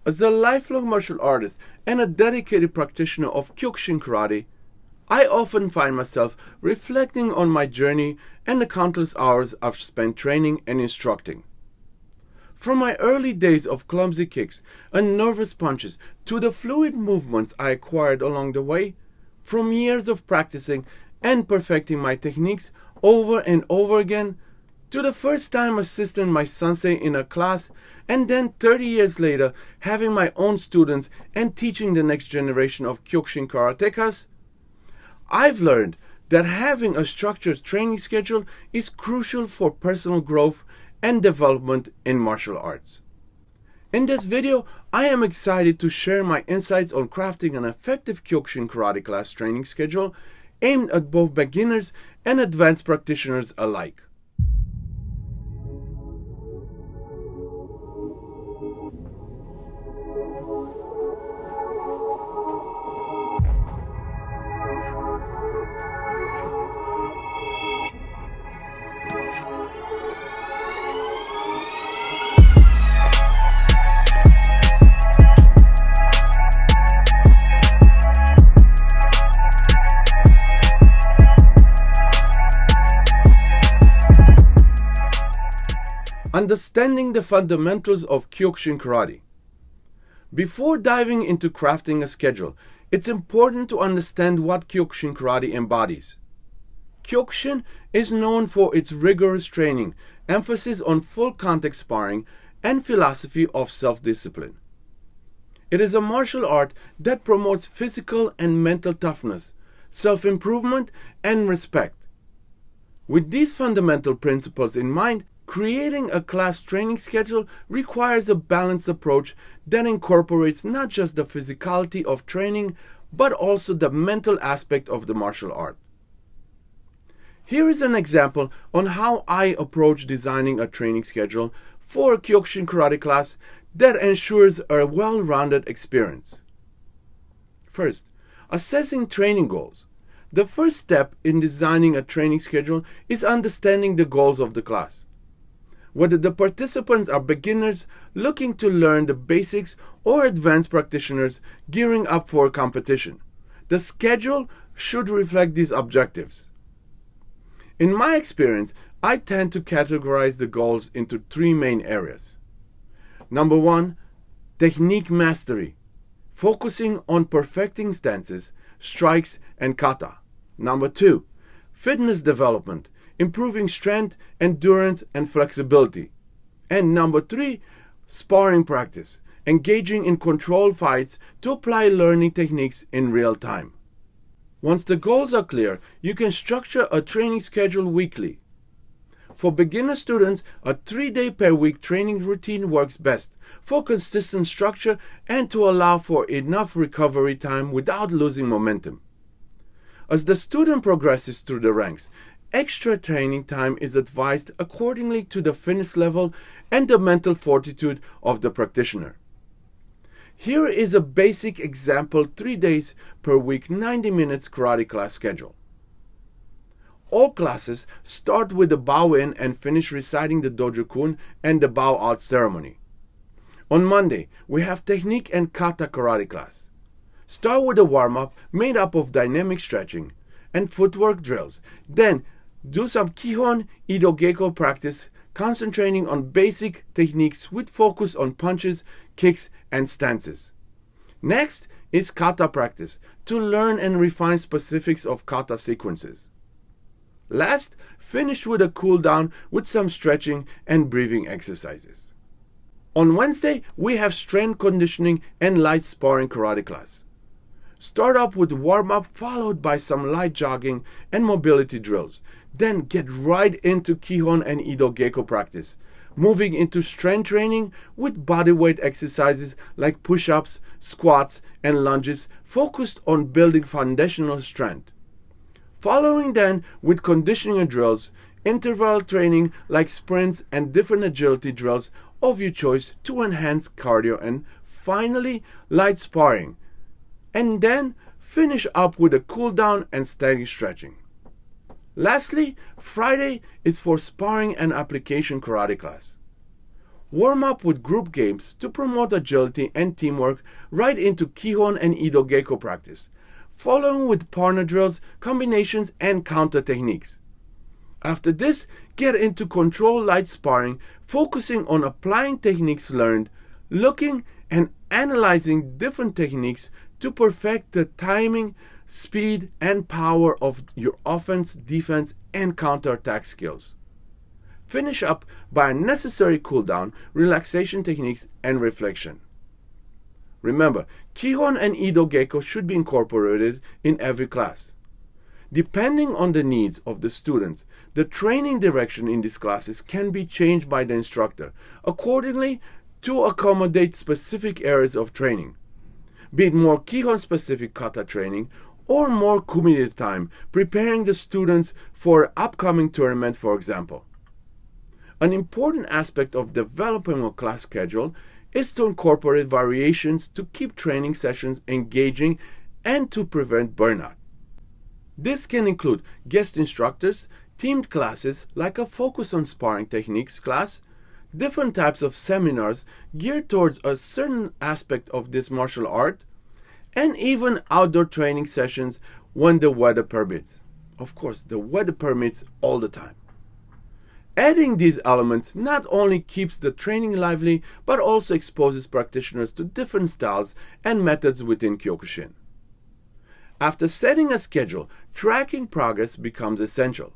As a lifelong martial artist and a dedicated practitioner of Kyokushin Karate, I often find myself reflecting on my journey and the countless hours I've spent training and instructing. From my early days of clumsy kicks and nervous punches to the fluid movements I acquired along the way, from years of practicing and perfecting my techniques over and over again, to the first time assisting my sensei in a class, and then 30 years later having my own students and teaching the next generation of Kyokushin Karatekas, I've learned that having a structured training schedule is crucial for personal growth and development in martial arts. In this video, I am excited to share my insights on crafting an effective Kyokushin Karate class training schedule aimed at both beginners and advanced practitioners alike. Understanding the fundamentals of Kyokushin Karate. Before diving into crafting a schedule, it's important to understand what Kyokushin Karate embodies. Kyokushin is known for its rigorous training, emphasis on full contact sparring, and philosophy of self-discipline. It is a martial art that promotes physical and mental toughness, self-improvement, and respect. With these fundamental principles in mind, creating a class training schedule requires a balanced approach that incorporates not just the physicality of training, but also the mental aspect of the martial art. Here is an example on how I approach designing a training schedule for a Kyokushin Karate class that ensures a well-rounded experience. First, assessing training goals. The first step in designing a training schedule is understanding the goals of the class. Whether the participants are beginners looking to learn the basics or advanced practitioners gearing up for a competition, the schedule should reflect these objectives. In my experience, I tend to categorize the goals into three main areas. Number one, technique mastery, focusing on perfecting stances, strikes, and kata. Number two, fitness development, improving strength, endurance, and flexibility. And number three, sparring practice, engaging in controlled fights to apply learning techniques in real time. Once the goals are clear, you can structure a training schedule weekly. For beginner students, a 3-day per week training routine works best for consistent structure and to allow for enough recovery time without losing momentum. As the student progresses through the ranks, extra training time is advised accordingly to the fitness level and the mental fortitude of the practitioner. Here is a basic example 3 days per week 90 minutes karate class schedule. All classes start with the bow in and finish reciting the dojo-kun and the bow out ceremony. On Monday, we have technique and kata karate class. Start with a warm-up made up of dynamic stretching and footwork drills. Then do some Kihon Idogeko practice, concentrating on basic techniques with focus on punches, kicks, and stances. Next is kata practice to learn and refine specifics of kata sequences. Last, finish with a cool down with some stretching and breathing exercises. On Wednesday, we have strength conditioning and light sparring karate class. Start up with warm-up followed by some light jogging and mobility drills. Then get right into Kihon and Idogeko practice, moving into strength training with bodyweight exercises like push-ups, squats, and lunges focused on building foundational strength. Following then with conditioning drills, interval training like sprints and different agility drills of your choice to enhance cardio, and finally light sparring. And then finish up with a cool down and steady stretching. Lastly, Friday is for sparring and application karate class. Warm up with group games to promote agility and teamwork right into Kihon and Ido Geiko practice, following with partner drills, combinations, and counter techniques. After this, get into control light sparring, focusing on applying techniques learned, looking and analyzing different techniques to perfect the timing, speed, and power of your offense, defense, and counterattack skills. Finish up by a necessary cool-down, relaxation techniques, and reflection. Remember, Kihon and Ido Geiko should be incorporated in every class. Depending on the needs of the students, the training direction in these classes can be changed by the instructor accordingly to accommodate specific areas of training, be it more Kihon-specific kata training or more kumite time, preparing the students for an upcoming tournament, for example. An important aspect of developing a class schedule is to incorporate variations to keep training sessions engaging and to prevent burnout. This can include guest instructors, themed classes like a focus on sparring techniques class, different types of seminars geared towards a certain aspect of this martial art, and even outdoor training sessions when the weather permits. Of course, the weather permits all the time. Adding these elements not only keeps the training lively, but also exposes practitioners to different styles and methods within Kyokushin. After setting a schedule, tracking progress becomes essential.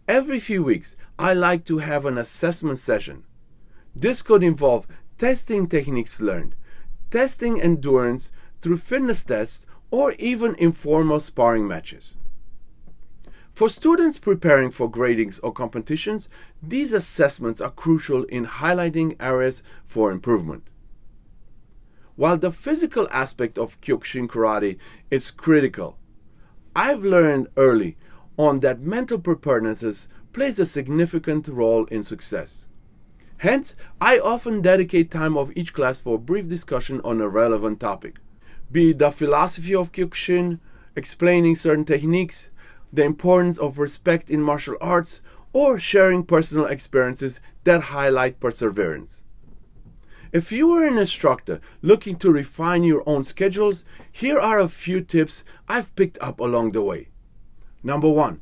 Every few weeks, I like to have an assessment session. This could involve testing techniques learned, testing endurance through fitness tests, or even informal sparring matches. For students preparing for gradings or competitions, these assessments are crucial in highlighting areas for improvement. While the physical aspect of Kyokushin Karate is critical, I've learned early on that mental preparedness plays a significant role in success. Hence, I often dedicate time of each class for a brief discussion on a relevant topic, be it the philosophy of Kyokushin, explaining certain techniques, the importance of respect in martial arts, or sharing personal experiences that highlight perseverance. If you are an instructor looking to refine your own schedules, here are a few tips I've picked up along the way. Number 1,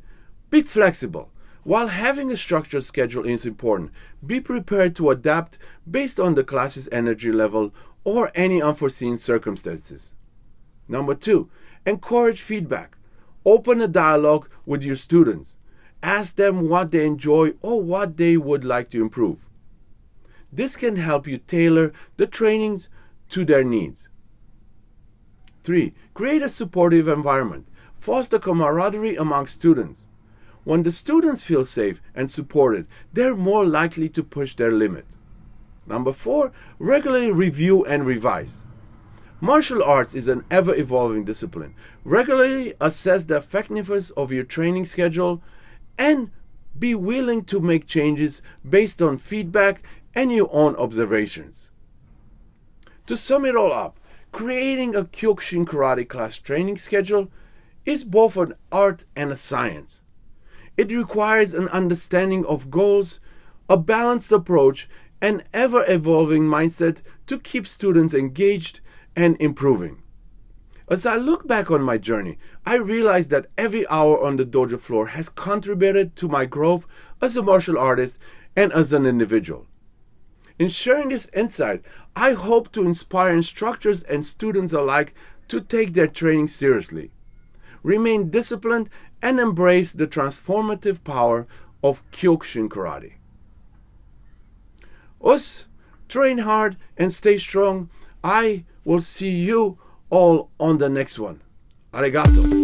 be flexible. While having a structured schedule is important, be prepared to adapt based on the class's energy level or any unforeseen circumstances. Number 2, encourage feedback. Open a dialogue with your students. Ask them what they enjoy or what they would like to improve. This can help you tailor the trainings to their needs. 3. Create a supportive environment. Foster camaraderie among students. When the students feel safe and supported, they're more likely to push their limit. Number 4. Regularly review and revise. Martial arts is an ever-evolving discipline. Regularly assess the effectiveness of your training schedule and be willing to make changes based on feedback and your own observations. To sum it all up, creating a Kyokushin Karate class training schedule is both an art and a science. It requires an understanding of goals, a balanced approach, and ever-evolving mindset to keep students engaged and improving. As I look back on my journey, I realize that every hour on the dojo floor has contributed to my growth as a martial artist and as an individual. In sharing this insight, I hope to inspire instructors and students alike to take their training seriously, remain disciplined, and embrace the transformative power of Kyokushin Karate. Us, train hard and stay strong. I will see you all on the next one. Arigato.